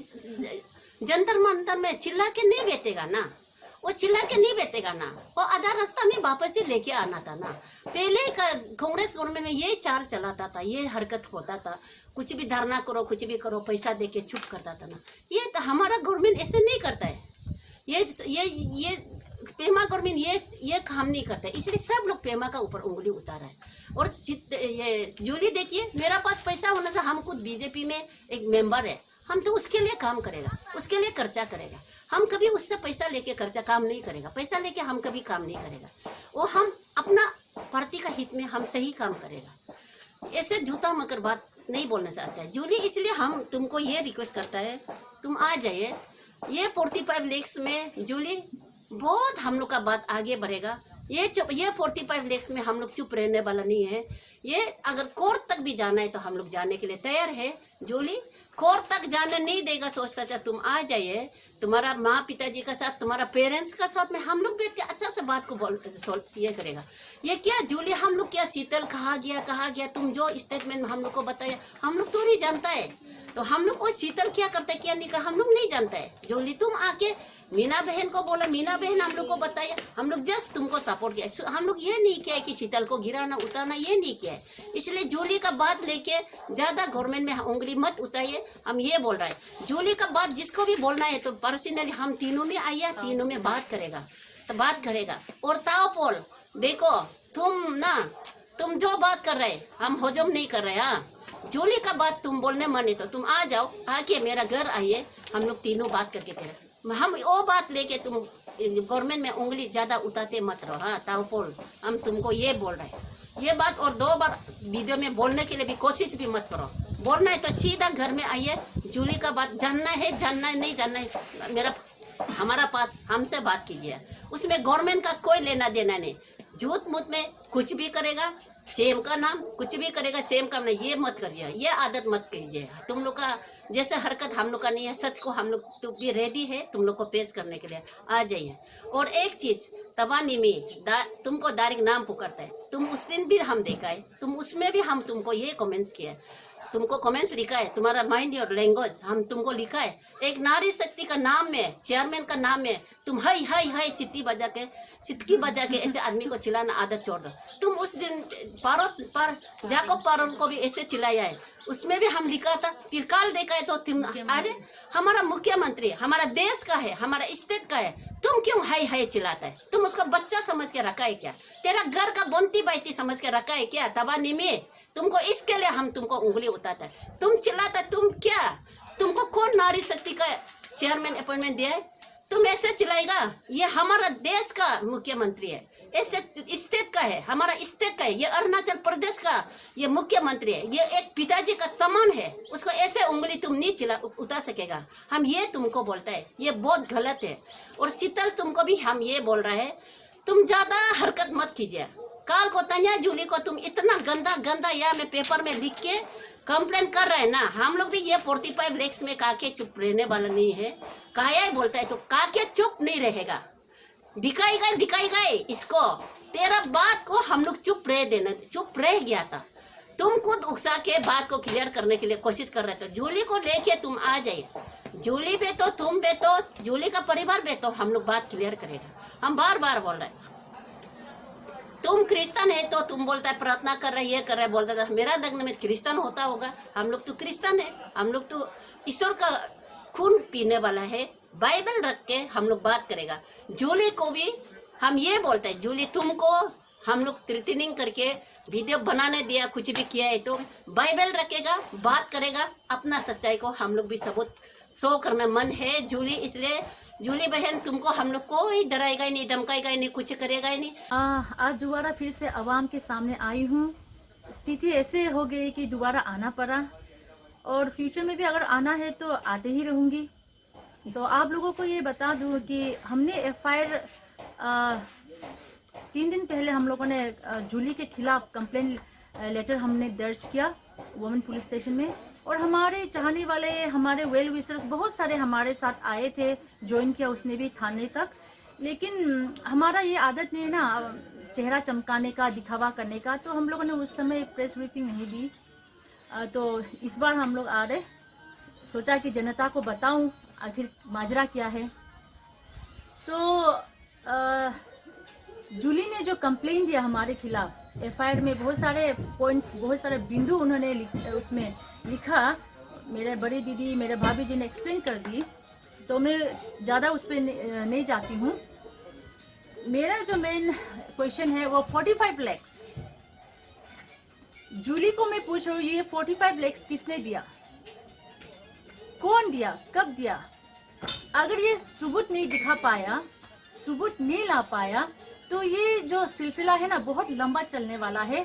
जंतर मंतर में चिल्ला के नहीं बैठेगा ना, वो चिल्ला के नहीं बैठेगा ना, वो आधा रास्ता में वापस ही लेके आना था ना। पहले का कांग्रेस गवर्नमेंट में ये चाल चलाता था, ये हरकत होता था, कुछ भी धरना करो, कुछ भी करो, पैसा देके चुप करता था ना। ये तो हमारा गवर्नमेंट ऐसे नहीं करता है। ये पेमा गवर्नमेंट ये काम नहीं करता है, इसलिए सब लोग पेमा का ऊपर उंगली उतारा है। और ये जूली देखिए, मेरा पास पैसा होने से हम खुद बीजेपी में एक मेंबर है, हम तो उसके लिए काम करेगा, उसके लिए खर्चा करेगा। हम कभी उससे पैसा लेके खर्चा काम नहीं करेगा, पैसा लेके हम कभी काम नहीं करेगा। वो हम अपना पार्टी का हित में हम सही काम करेगा। ऐसे झूठा मकर बात नहीं बोलने से अच्छा है जूली। इसलिए हम तुमको ये रिक्वेस्ट करता है, तुम आ जाइए। ये 45 लाख में जूली बहुत हम लोग का बात आगे बढ़ेगा। ये 45 लाख में हम लोग चुप रहने वाला नहीं है। ये अगर कोर्ट तक भी जाना है तो हम लोग जाने के लिए तैयार है जूली। कोर्ट तक जाने नहीं देगा सोचता था, तुम आ जाइए, तुम्हारा माँ पिताजी का साथ, तुम्हारा पेरेंट्स का साथ में हम लोग बैठ के अच्छा से बात को ये करेगा। ये क्या जूली, हम लोग क्या शीतल कहा गया, तुम जो स्टेटमेंट हम लोग को बताया हम लोग तो नहीं जानता है। तो हम लोग को शीतल क्या करता है क्या नहीं कर हम लोग नहीं जानता है जूली। तुम आके मीना बहन को बोला, मीना बहन हम लोग को बताया, हम लोग जस्ट तुमको सपोर्ट किया। हम लोग ये नहीं किया है कि शीतल को गिराना उतारना, ये नहीं किया है। इसलिए जूली का बात लेके ज्यादा गवर्नमेंट में उंगली मत उठाइए। हम ये बोल रहे हैं जूली का बात जिसको भी बोलना है तो पर्सनली हम तीनों में आइए, तीनों में बात करेगा। और ताओपोल देखो, तुम जो बात कर रहे हम हजम नहीं कर रहे। हाँ, जूली का बात तुम बोलने माने तो तुम आ जाओ, आके मेरा घर आइए, हम लोग तीनों बात करके करें। हम वो बात लेके तुम गवर्नमेंट में उंगली ज्यादा उठाते मत रहो। हाँ ताओपोल, हम तुमको ये बोल रहे हैं ये बात, और 2 बार वीडियो में बोलने के लिए भी कोशिश भी मत करो। बोलना है तो सीधा घर में आइए, जूली का बात जानना है नहीं जानना है, हमारा पास हमसे बात कीजिए। उसमें गवर्नमेंट का कोई लेना देना नहीं। झूठ मूठ में कुछ भी करेगा, सेम का नाम कुछ भी करेगा, सेम का नाम ये मत करिए, ये आदत मत कीजिए। तुम लोग का जैसे हरकत हम लोग का नहीं है। सच को हम लोग तो भी रेडी है तुम लोग को पेश करने के लिए, आ जाइए। और एक चीज तबानी में तुमको डायरेक्ट नाम पुकारता है, तुम उस दिन भी हम देखा है, तुम उसमें भी हम तुमको ये कमेंट्स किया है, तुमको कमेंट्स लिखा है, तुम्हारा माइंड और लैंग्वेज हम तुमको लिखा है। एक नारी शक्ति का नाम में, चेयरमैन का नाम में तुम हाई चित्की बजा के ऐसे आदमी को चिल्लाना आदत छोड़ दो। तुम उस दिन जाकोब पारो को भी ऐसे चिल्लाया है, उसमें भी हम लिखा था। फिर काल देखा है तो तुम, अरे हमारा मुख्यमंत्री हमारा देश का है, हमारा स्टेट का है, तुम क्यों हाई चिल्लाता है? तुम उसका बच्चा समझ के रखा है क्या? तेरा घर का बोंती बाइती समझ के रखा है क्या? तबानी में तुमको इसके लिए हम तुमको उंगली उठाता है, तुम चिल्लाता, तुम क्या, तुमको कौन नारी शक्ति का चेयरमैन अपॉइंटमेंट दिया है? तुम ऐसे चिल्लाएगा? ये हमारा देश का मुख्यमंत्री है, ऐसे स्टेट का है, हमारा स्टेट का है, ये अरुणाचल प्रदेश का ये मुख्यमंत्री है, ये एक पिताजी का समान है, उसको ऐसे उंगली तुम नहीं उठा सकेगा। हम ये तुमको बोलता है, ये बहुत गलत है। और शीतल तुमको भी हम ये बोल रहे हैं, तुम ज्यादा हरकत मत कीजिए। काल को तन्या जूली को तुम इतना गंदा या में पेपर में लिख के कंप्लेन कर रहे हैं ना, हम लोग भी ये 45 लाख में काके चुप रहने वाला नहीं है। काया बोलता है तो काके चुप नहीं रहेगा, दिखाएगा इसको। तेरा बात को हम लोग चुप रह गया था, तुम खुद उकसा के बात को क्लियर करने के लिए कोशिश कर रहे थे। जूली को लेके तुम आ जाइए, जूली पे तो तुम पे तो जूली का परिवार पे तो हम लोग बात क्लियर करेगा। हम बार बार बोल रहे हैं, तुम क्रिश्चियन है तो तुम बोलता है प्रार्थना कर रहे, ये कर रहे, बोलता था मेरा दग्न में क्रिश्चियन होता होगा। हम लोग तो क्रिश्चियन है, हम लोग तो ईश्वर का खून पीने वाला है। बाइबल रख के हम लोग बात करेगा। जूली को भी हम ये बोलते हैं, जूली तुमको हम लोग थ्रेटनिंग करके वीडियो बनाने दिया, कुछ भी किया है तो बाइबल रखेगा, बात करेगा, अपना सच्चाई को हम लोग भी सबूत शो करना मन है जूली। इसलिए जूली बहन तुमको हम लोग कोई डराएगा ही नहीं, धमकाएगा ही नहीं, कुछ करेगा ही नहीं।
आज दोबारा फिर से आवाम के सामने आई हूँ। स्थिति ऐसे हो गई कि दोबारा आना पड़ा, और फ्यूचर में भी अगर आना है तो आते ही रहूँगी। तो आप लोगों को ये बता दूँ कि हमने FIR 3 दिन पहले हम लोगों ने जूली के खिलाफ कंप्लेन लेटर हमने दर्ज किया वुमेन पुलिस स्टेशन में। और हमारे चाहने वाले, हमारे वेल विशर्स बहुत सारे हमारे साथ आए थे, ज्वाइन किया उसने भी थाने तक। लेकिन हमारा ये आदत नहीं है ना चेहरा चमकाने का, दिखावा करने का, तो हम लोगों ने उस समय प्रेस ब्रीफिंग नहीं दी। तो इस बार हम लोग आ रहे, सोचा कि जनता को बताऊं आखिर माजरा क्या है। तो जूली ने जो कंप्लेन दिया हमारे खिलाफ, FIR में बहुत सारे पॉइंट्स, बहुत सारे बिंदु उन्होंने उसमें लिखा। मेरे बड़ी दीदी, मेरे भाभी जी ने एक्सप्लेन कर दी, तो मैं ज़्यादा उस पर नहीं जाती हूँ। मेरा जो मेन क्वेश्चन है वो 45 लाख। जूली को मैं पूछ रही हूँ, ये 45 लाख किसने दिया, कौन दिया, कब दिया? अगर ये सबूत नहीं दिखा पाया, सबूत नहीं ला पाया, तो ये जो सिलसिला है ना बहुत लंबा चलने वाला है।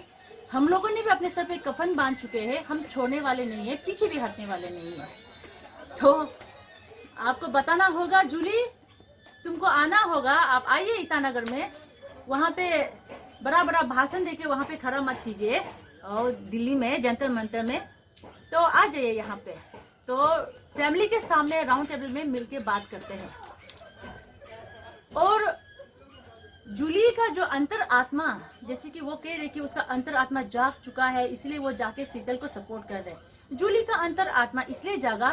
हम लोगों ने भी अपने सर पे कफन बांध चुके हैं, हम छोड़ने वाले नहीं है, पीछे भी हटने वाले नहीं है। तो आपको बताना होगा, जूली तुमको आना होगा, आप आइए ईटानगर में, वहाँ पे बड़ा बड़ा भाषण देके वहाँ पे खड़ा मत कीजिए, और दिल्ली में जंतर मंतर में, तो आ जाइए यहाँ पे, तो फैमिली के सामने राउंड टेबल में मिलके बात करते हैं। और जूली का जो अंतर आत्मा, जैसे कि वो कह रहे कि उसका अंतर आत्मा जाग चुका है, इसलिए वो जाके शीतल को सपोर्ट कर रहे। जूली का अंतर आत्मा इसलिए जागा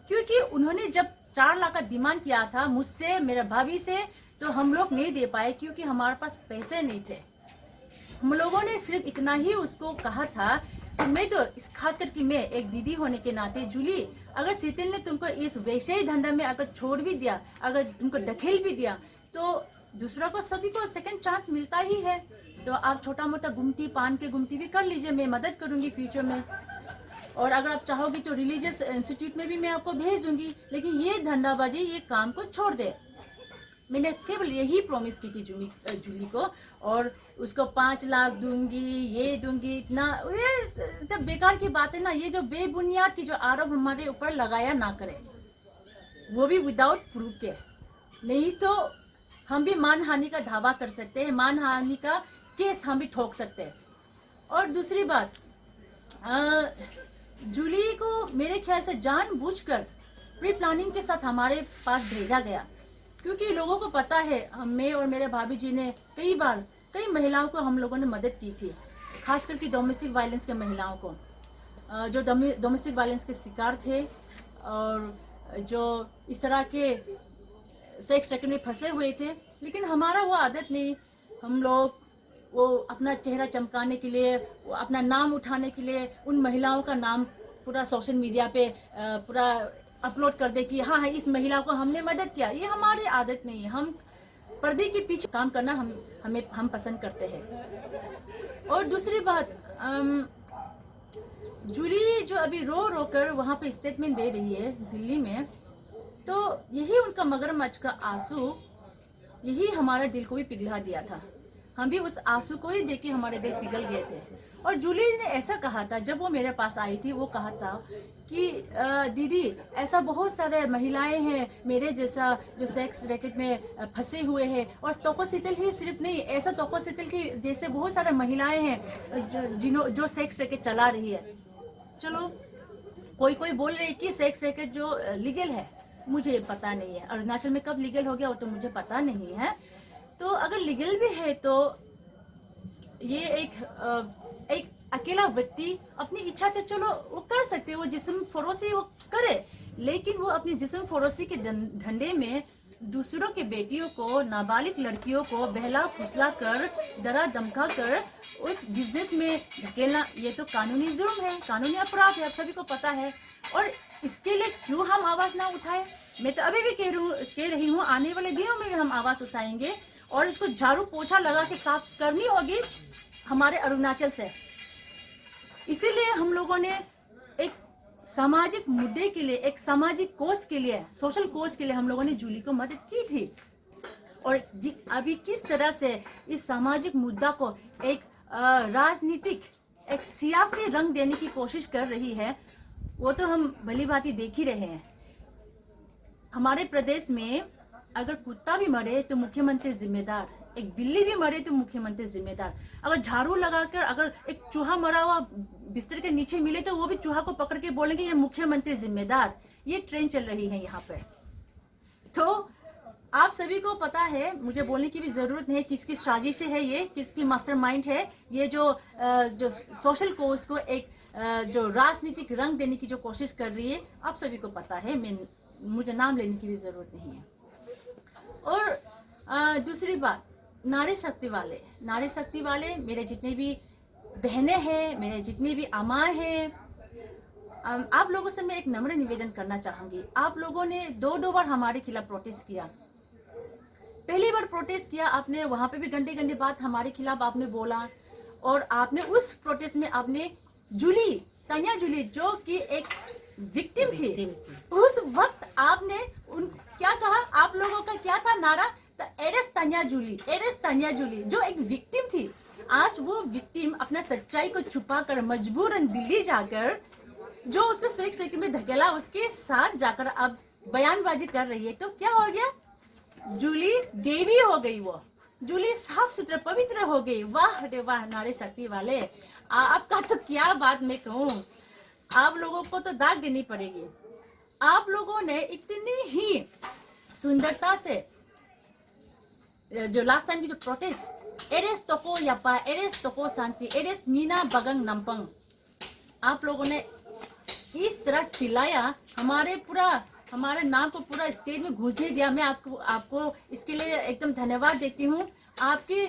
क्योंकि उन्होंने जब 4 लाख का डिमांड किया था मुझसे, मेरे भाभी से, तो हम लोग नहीं दे पाए क्योंकि हमारे पास पैसे नहीं थे। हम लोगों ने सिर्फ इतना ही उसको कहा था कि मैं तो खास करके मैं एक दीदी होने के नाते, जूली अगर शीतल ने तुमको इस वैसे धंधा में अगर छोड़ भी दिया, अगर तुमको धकेल भी दिया, तो दूसरा को, सभी को सेकंड चांस मिलता ही है। तो आप छोटा मोटा घूमती, पान के घूमती भी कर लीजिए, मैं मदद करूंगी फ्यूचर में। और अगर आप चाहोगी तो रिलीजियस इंस्टीट्यूट में भी मैं आपको भेज दूंगी, लेकिन ये धंधाबाजी, ये काम को छोड़ दे। मैंने केवल यही प्रॉमिस की थी जूली को, और उसको 5 लाख दूंगी, ये दूंगी, इतना, ये जब बेकार की बात है ना, ये जो बेबुनियाद की जो आरोप हमारे ऊपर लगाया ना करे, वो भी विदाउट प्रूफ के। नहीं तो हम भी मानहानि का दावा कर सकते हैं, मानहानि का केस हम भी ठोक सकते हैं। और दूसरी बात, जूली को मेरे ख्याल से जानबूझकर प्री प्लानिंग के साथ हमारे पास भेजा गया, क्योंकि लोगों को पता है, मैं और मेरे भाभी जी ने कई बार कई महिलाओं को हम लोगों ने मदद की थी, खास करके डोमेस्टिक वायलेंस के महिलाओं को, जो डोमेस्टिक वायलेंस के शिकार थे और जो इस तरह के सेक्स रैकेट में फंसे हुए थे। लेकिन हमारा वो आदत नहीं, हम लोग वो अपना चेहरा चमकाने के लिए, वो अपना नाम उठाने के लिए उन महिलाओं का नाम पूरा सोशल मीडिया पे पूरा अपलोड कर दे कि हाँ इस महिला को हमने मदद किया, ये हमारी आदत नहीं है। हम पर्दे के पीछे काम करना हम पसंद करते हैं। और दूसरी बात, जूली जो अभी रो रो कर वहाँ पे स्टेटमेंट दे रही है दिल्ली में, तो यही उनका मगरमच्छ का आंसू, यही हमारा दिल को भी पिघला दिया था। हम भी उस आंसू को ही देख के हमारे दिल पिघल गए थे। और जूली ने ऐसा कहा था, जब वो मेरे पास आई थी, वो कहा था कि दीदी ऐसा बहुत सारे महिलाएं हैं मेरे जैसा जो सेक्स रैकेट में फंसे हुए हैं, और तोको शीतल ही सिर्फ नहीं, ऐसा तोको शीतल की जैसे बहुत सारे महिलाएं हैं जो सेक्स रैकेट चला रही है। चलो कोई बोल रही है कि सेक्स रैकेट जो लीगल है, मुझे पता नहीं है, अरुणाचल में कब लीगल हो गया वो तो मुझे पता नहीं है। तो अगर लीगल भी है तो ये एक अकेला व्यक्ति अपनी इच्छा से चलो वो कर सकते, वो जिस्म फरोशी वो करे, लेकिन वो अपनी जिस्म फरोशी के धंधे में दूसरों के बेटियों को, नाबालिग लड़कियों को बहला फुसला कर, डरा धमका कर उस बिजनेस में धकेलना, ये तो कानूनी जुर्म है, कानूनी अपराध है, आप सभी को पता है। और इसके लिए क्यों हम आवाज ना उठाए? मैं तो अभी भी कह रही हूँ, आने वाले दिनों में भी हम आवाज उठाएंगे और इसको झाड़ू पोछा लगा के साफ करनी होगी हमारे अरुणाचल से। इसीलिए हम लोगों ने एक सामाजिक मुद्दे के लिए, एक सामाजिक कोर्स के लिए, सोशल कोर्स के लिए हम लोगों ने जूली को मदद की थी। और अभी किस तरह से इस सामाजिक मुद्दा को एक राजनीतिक, एक सियासी रंग देने की कोशिश कर रही है, वो तो हम भली भांति देख ही रहे हैं। हमारे प्रदेश में अगर कुत्ता भी मरे तो मुख्यमंत्री जिम्मेदार, एक बिल्ली भी मरे तो मुख्यमंत्री जिम्मेदार, अगर झाड़ू लगाकर अगर एक चूहा मरा हुआ बिस्तर के नीचे मिले तो वो भी चूहा को पकड़ के बोलेंगे ये मुख्यमंत्री जिम्मेदार। ये ट्रेंड चल रही है यहाँ पे। तो आप सभी को पता है, मुझे बोलने की भी जरूरत नहीं है किसकी साजिश है, ये किसकी मास्टरमाइंड है, ये जो सोशल कोर्स को एक जो राजनीतिक रंग देने की जो कोशिश कर रही है, आप सभी को पता है, मुझे नाम लेने की भी जरूरत नहीं है। और दूसरी बात, नारी शक्ति वाले मेरे जितने भी बहनें हैं, मेरे जितने भी अम्माएं हैं, आप लोगों से मैं एक नम्र निवेदन करना चाहूंगी। आप लोगों ने दो बार हमारे खिलाफ प्रोटेस्ट किया। पहली बार प्रोटेस्ट किया आपने, वहां पे भी गंदे बात हमारे खिलाफ आपने बोला, और आपने उस प्रोटेस्ट में आपने तान्या जूली जो कि एक विक्टिम थी, उस वक्त आपने क्या कहा, आप लोगों का क्या था नारा, एरेस्ट तान्या जूली जो एक विक्टिम थी। आज वो विक्टिम अपना सच्चाई को छुपाकर मजबूरन दिल्ली जाकर, जो उसको सेक्स में धकेला उसके साथ जाकर अब बयानबाजी कर रही है। तो क्या हो गया, जूली देवी हो गई, वो जूली साफ सुथरा पवित्र हो गई। वाह रे वाह नारी शक्ति वाले, आपका तो क्या बात मैं कहूँ, आप लोगों को तो दाग देनी पड़ेगी। आप लोगों ने इतनी ही सुंदरता से जो लास्ट टाइम की जो प्रोटेस्ट, एरेस तोको यापा, एरेस तोको शांति, एरेस मीना बगंग नंपंग, आप लोगों ने इस तरह चिल्लाया, हमारे नाम को पूरा स्टेज में घुसने दिया। मैं आपको इसके लिए एकदम धन्यवाद देती हूँ। आपकी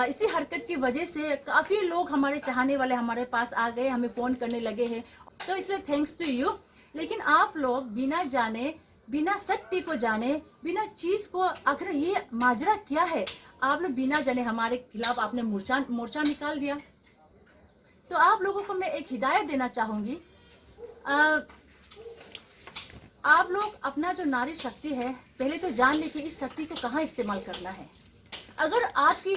इसी हरकत की वजह से काफ़ी लोग हमारे चाहने वाले हमारे पास आ गए, हमें फ़ोन करने लगे हैं, तो इसलिए थैंक्स टू यू। लेकिन आप लोग बिना जाने, बिना सत्य को जाने, बिना चीज़ को, आखिर ये माजरा क्या है, आप लोग बिना जाने हमारे खिलाफ आपने मोर्चा निकाल दिया। तो आप लोगों को मैं एक हिदायत देना चाहूँगी, आप लोग अपना जो नारी शक्ति है पहले तो जान ले कि इस शक्ति को कहाँ इस्तेमाल करना है। अगर आपकी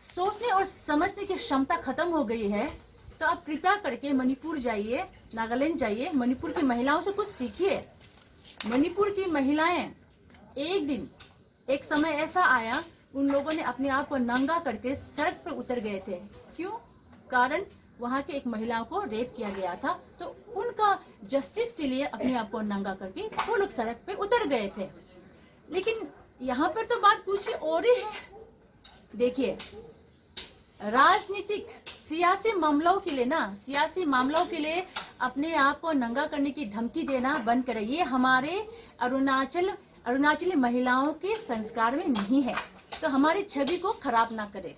सोचने और समझने की क्षमता खत्म हो गई है तो आप कृपया करके मणिपुर जाइए, नागालैंड जाइए, मणिपुर की महिलाओं से कुछ सीखिए। मणिपुर की महिलाएं एक समय ऐसा आया, उन लोगों ने अपने आप को नंगा करके सड़क पर उतर गए थे। क्यों? कारण वहाँ के एक महिलाओं को रेप किया गया था, तो उनका जस्टिस के लिए अपने आप को नंगा करके वो लोग सड़क पे उतर गए थे। लेकिन यहाँ पर तो बात कुछ और ही है। देखिए, राजनीतिक सियासी मामलों के लिए अपने आप को नंगा करने की धमकी देना बंद करें। ये हमारे अरुणाचली महिलाओं के संस्कार में नहीं है, तो हमारी छवि को खराब ना करें।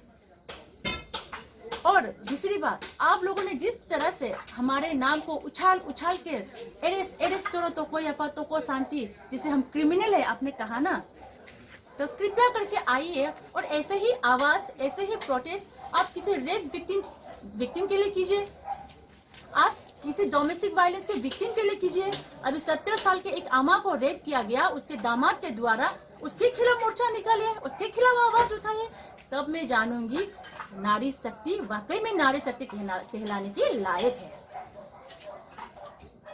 और दूसरी बात, आप लोगों ने जिस तरह से हमारे नाम को उछाल के एरेस्ट करो तो कोई अपा तो को शांति, जिसे हम क्रिमिनल है आपने कहा ना, तो कृपया करके आइए और ऐसे ही आवाज, ऐसे ही प्रोटेस्ट आप किसी रेप विक्टिम के लिए कीजिए, आप किसी डोमेस्टिक वायलेंस के विक्टिम के लिए कीजिए। अभी 17 साल के एक अम्मा को रेप किया गया उसके दामाद के द्वारा, उसके खिलाफ मोर्चा निकालिए, उसके खिलाफ आवाज उठाइए, तब मैं जानूंगी नारी शक्ति वाकई में नारी शक्ति कहलाने के लायक है।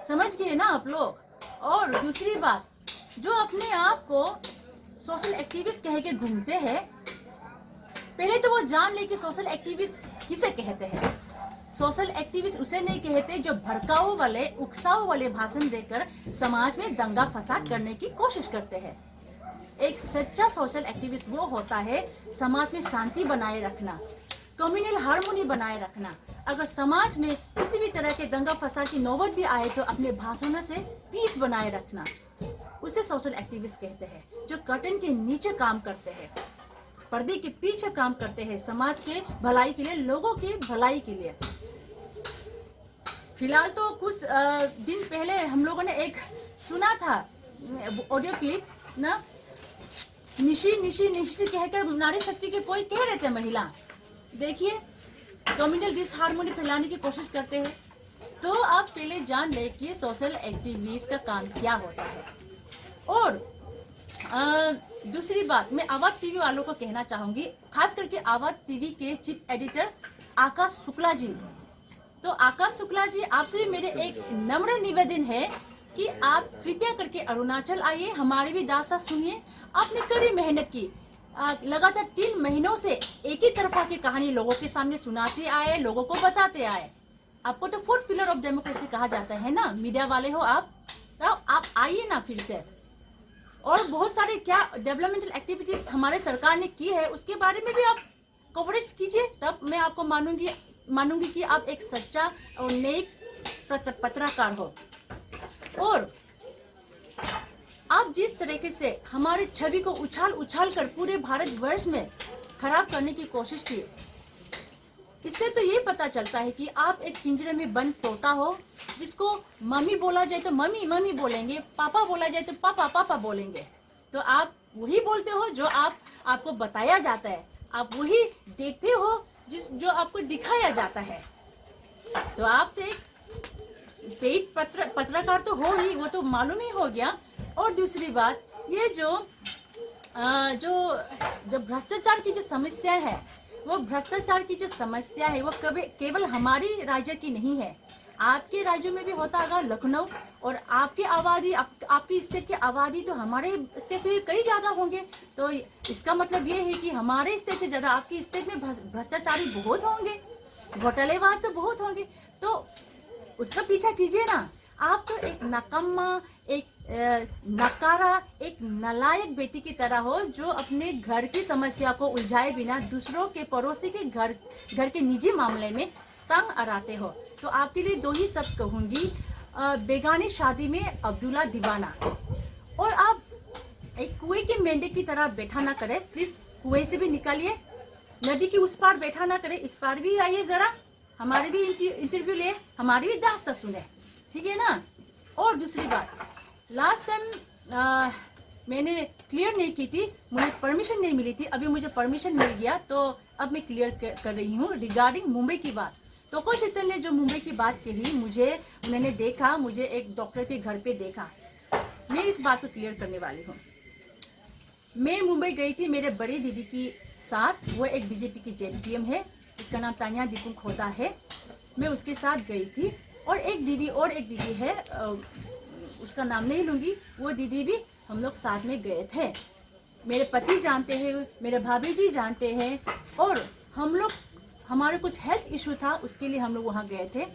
समझ गए ना आप लोग? और दूसरी बात, जो अपने आप को सोशल एक्टिविस्ट कह के घूमते हैं, पहले तो वो जान ले कि सोशल एक्टिविस्ट किसे कहते हैं। सोशल एक्टिविस्ट उसे नहीं कहते जो भड़काऊ वाले, उकसाऊ वाले भाषण देकर समाज में दंगा फसाद करने की कोशिश करते हैं। एक सच्चा सोशल एक्टिविस्ट वो होता है समाज में शांति बनाए रखना, कम्युनल हार्मोनी बनाए रखना। अगर समाज में किसी भी तरह के दंगा फसाद की नौबत भी आए तो अपने भाषणों से पीस बनाए रखना, उसे सोशल एक्टिविस्ट कहते हैं, जो कर्टन के नीचे काम करते हैं, पर्दे के पीछे काम करते हैं, समाज के भलाई के लिए, लोगों की भलाई के लिए। फिलहाल तो कुछ दिन पहले हम लोगों ने एक सुना था ऑडियो क्लिप ना, निशी निशी निशी कहकर नारी शक्ति के कोई कह रहे थे महिला। देखिए, कम्युनल डिसहार्मोनी फैलाने की कोशिश करते हैं। तो आप पहले जान ले कि सोशल एक्टिविस्ट का काम क्या होता है। और दूसरी बात, मैं आवाज टीवी वालों को कहना चाहूंगी, खास करके आवाज टीवी के चीफ एडिटर आकाश शुक्ला जी। तो आकाश शुक्ला जी, आपसे मेरे एक नम्र निवेदन है कि आप कृपया करके अरुणाचल आइए, हमारी भी दास्तां सुनिए। आपने कड़ी मेहनत की, लगातार 3 महीनों से एक ही तरफा की कहानी लोगों के सामने सुनाते आए, लोगों को बताते आए। आपको तो फोर्थ पिलर ऑफ डेमोक्रेसी कहा जाता है ना, मीडिया वाले हो आप, तो आप आइए ना फिर से। और बहुत सारे क्या डेवलपमेंटल एक्टिविटीज हमारे सरकार ने की है, उसके बारे में भी आप कवरेज कीजिए, तब मैं आपको मानूंगी कि आप एक सच्चा और नेक पत्रकार हो। और आप जिस तरीके से हमारे छवि को उछाल कर पूरे भारतवर्ष में खराब करने की कोशिश की, इससे तो ये पता चलता है कि आप एक पिंजरे में बंद तोता हो, जिसको मम्मी बोला जाए तो मम्मी मम्मी बोलेंगे, पापा बोला जाए तो पापा पापा बोलेंगे। तो आप वही बोलते हो जो आपको बताया जाता है, आप वही देखते हो जो आपको दिखाया जाता है। तो आप तो एक पेड पत्रकार तो हो ही, वो तो मालूम ही हो गया। और दूसरी बात, ये जो भ्रष्टाचार की जो समस्या है, वो भ्रष्टाचार की जो समस्या है वो केवल हमारी राज्य की नहीं है, आपके राज्यों में भी होता होगा, लखनऊ। और आपकी आबादी, आपकी स्टेट की आबादी तो हमारे स्टेट से भी कई ज़्यादा होंगे। तो इसका मतलब ये है कि हमारे स्टेट से ज़्यादा आपकी स्टेट में भ्रष्टाचारी बहुत होंगे, घोटालेबाज से बहुत होंगे। तो उसका पीछा कीजिए ना। आप तो एक नकम्मा, एक नकारा, एक नालायक बेटी की तरह हो, जो अपने घर की समस्या को उलझाए बिना दूसरों के, पड़ोसी के घर के निजी मामले में तंग अड़ाते हो। तो आपके लिए 2 ही शब्द कहूँगी, बेगानी शादी में अब्दुल्ला दीवाना। और आप एक कुएं के मेंढक की तरह बैठा ना करें, प्लीज कुएं से भी निकालिए, नदी की उस पार बैठा ना करें, इस पार भी आइए जरा, हमारे भी इंटरव्यू ले, हमारी भी दास्तां सुने, ठीक है ना। और दूसरी बात, लास्ट टाइम मैंने क्लियर नहीं की थी, मुझे परमिशन नहीं मिली थी, अभी मुझे परमिशन मिल गया, तो अब मैं क्लियर कर रही हूँ रिगार्डिंग मुंबई की बात। तोको शीतल ने जो मुंबई की बात कही, उन्होंने देखा, मुझे एक डॉक्टर के घर पे देखा। मैं इस बात को क्लियर करने वाली हूँ। मैं मुंबई गई थी मेरे बड़ी दीदी की साथ, वो एक बीजेपी की जेडपीएम है, उसका नाम तानिया दीपुंग खोता है। मैं उसके साथ गई थी। और एक दीदी है, उसका नाम नहीं लूँगी, वो दीदी भी हम लोग साथ में गए थे। मेरे पति जानते हैं, मेरे भाभी जी जानते हैं। और हमारे कुछ हेल्थ इशू था, उसके लिए हम लोग वहाँ गए थे।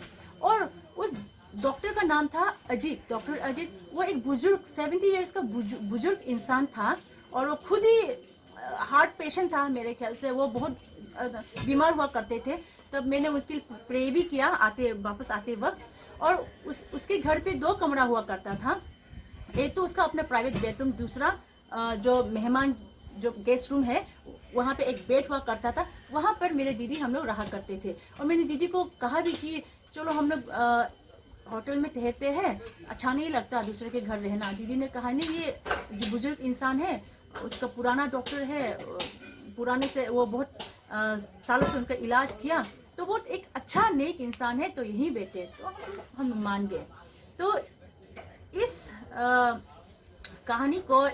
और उस डॉक्टर का नाम था अजीत, डॉक्टर अजीत। वो एक बुजुर्ग 70 इयर्स का बुजुर्ग इंसान था, और वो खुद ही हार्ट पेशेंट था मेरे ख्याल से, वो बहुत बीमार हुआ करते थे। तब मैंने उसके प्रे भी किया वापस आते वक्त। और उसके घर पे 2 कमरा हुआ करता था, एक तो उसका अपना प्राइवेट बेडरूम, दूसरा जो मेहमान जो गेस्ट रूम है वहाँ पे एक बेड हुआ करता था। वहाँ पर मेरे दीदी हम लोग रहा करते थे। और मैंने दीदी को कहा भी कि चलो हम लोग होटल में ठहरते हैं, अच्छा नहीं लगता दूसरे के घर रहना। दीदी ने कहा नहीं, ये जो बुजुर्ग इंसान है उसका पुराना डॉक्टर है, पुराने से वो बहुत सालों से उनका इलाज किया, तो वो एक अच्छा नेक इंसान है, तो यहीं बैठे। तो हम मान गए। तो इस कहानी को,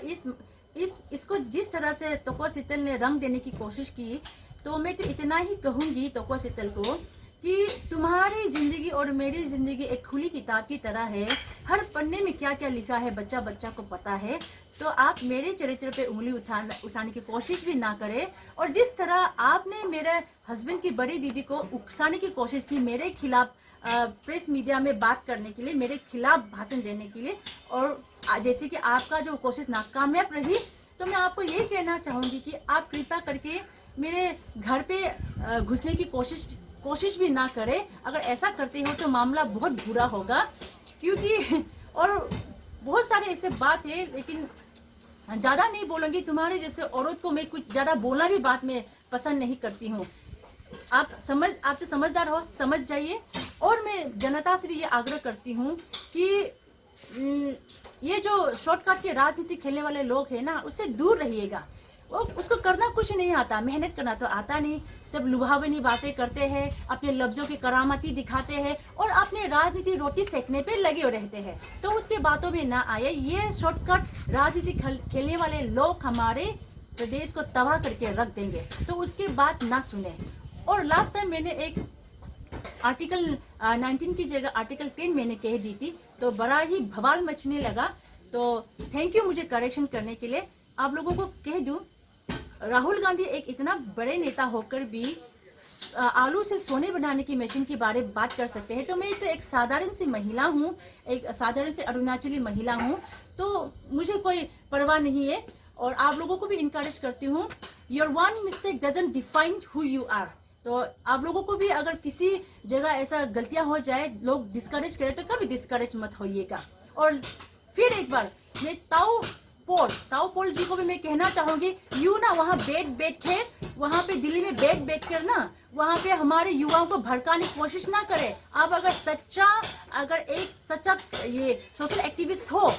इसको जिस तरह से तोको शीतल ने रंग देने की कोशिश की, तो मैं तो इतना ही कहूँगी तोको शीतल को कि तुम्हारी ज़िंदगी और मेरी ज़िंदगी एक खुली किताब की तरह है। हर पन्ने में क्या क्या लिखा है बच्चा बच्चा को पता है। तो आप मेरे चरित्र पे उंगली उठाने की कोशिश भी ना करें। और जिस तरह आपने मेरे हस्बैंड की बड़ी दीदी को उकसाने की कोशिश की, मेरे खिलाफ प्रेस मीडिया में बात करने के लिए, मेरे खिलाफ भाषण देने के लिए, और जैसे कि आपका जो कोशिश नाकामयाब रही, तो मैं आपको ये कहना चाहूँगी कि आप कृपया करके मेरे घर पे घुसने की कोशिश भी ना करे। अगर ऐसा करते हो तो मामला बहुत बुरा होगा, क्योंकि और बहुत सारे ऐसे बात है, लेकिन ज़्यादा नहीं बोलूँगी। तुम्हारे जैसे औरत को मैं कुछ ज़्यादा बोलना भी बात में पसंद नहीं करती हूँ। आप तो समझदार हो, समझ जाइए। और मैं जनता से भी ये आग्रह करती हूँ कि ये जो शॉर्टकट के राजनीति खेलने वाले लोग हैं ना, उससे दूर रहिएगा। उसको करना कुछ नहीं आता, मेहनत करना तो आता नहीं। सब लुभावनी बातें करते हैं, अपने लफ्जों की करामती दिखाते हैं और अपने राजनीति रोटी सेकने पे लगे रहते हैं। तो उसके बातों में ना आए। ये शॉर्टकट राजनीति खेलने वाले लोग हमारे प्रदेश को तबाह करके रख देंगे, तो उसकी बात ना सुने। और लास्ट टाइम मैंने एक आर्टिकल 19 की जगह आर्टिकल 10 मैंने कह दी थी, तो बड़ा ही बवाल मचने लगा। तो थैंक यू मुझे करेक्शन करने के लिए। आप लोगों को कह दूं, राहुल गांधी एक इतना बड़े नेता होकर भी आलू से सोने बनाने की मशीन के बारे में बात कर सकते हैं। तो मैं तो एक साधारण सी महिला हूँ, एक साधारण से अरुणाचली महिला हूँ, तो मुझे कोई परवाह नहीं है। और आप लोगों को भी इनकरेज करती हूँ, your one mistake doesn't define who you are. तो आप लोगों को भी अगर किसी जगह ऐसा गलतियां हो जाए, लोग डिस्करेज करें, तो कभी डिस्करेज मत होइएगा। और फिर एक बार मैं ताऊ पोल जी को भी मैं कहना चाहूंगी, यू ना वहाँ बैठ कर, वहाँ पे दिल्ली में बैठ कर ना, वहाँ पे हमारे युवाओं को भड़काने की कोशिश ना करें। आप अगर एक सच्चा ये सोशल एक्टिविस्ट हो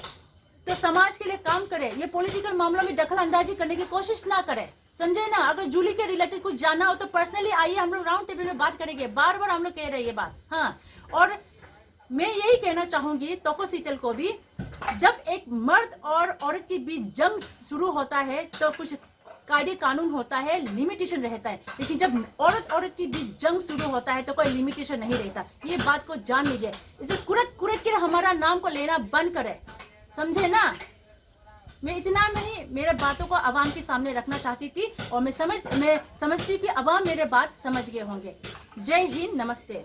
तो समाज के लिए काम करे। ये पॉलिटिकल मामलों में दखल अंदाजी करने की कोशिश ना करे, समझे ना। अगर जूली के रिलेटेड कुछ जानना हो तो पर्सनली आइए, हम लोग राउंड टेबल में बात करेंगे। बार बार हम लोग कह रहे हैं ये बात। हाँ, और मैं यही कहना चाहूंगी तोको सीतल को भी, जब एक मर्द और औरत के बीच जंग शुरू होता है तो कुछ कायदे कानून होता है, लिमिटेशन रहता है। लेकिन जब औरत के बीच जंग शुरू होता है तो कोई लिमिटेशन नहीं रहता। ये बात को जान लीजिए। इसे कुरत के हमारा नाम को लेना बंद करे, समझे ना। मैं इतना नहीं, मेरे बातों को आवाम के सामने रखना चाहती थी, और मैं समझती हूँ कि आवाम मेरे बात समझ गए होंगे। जय हिंद, नमस्ते।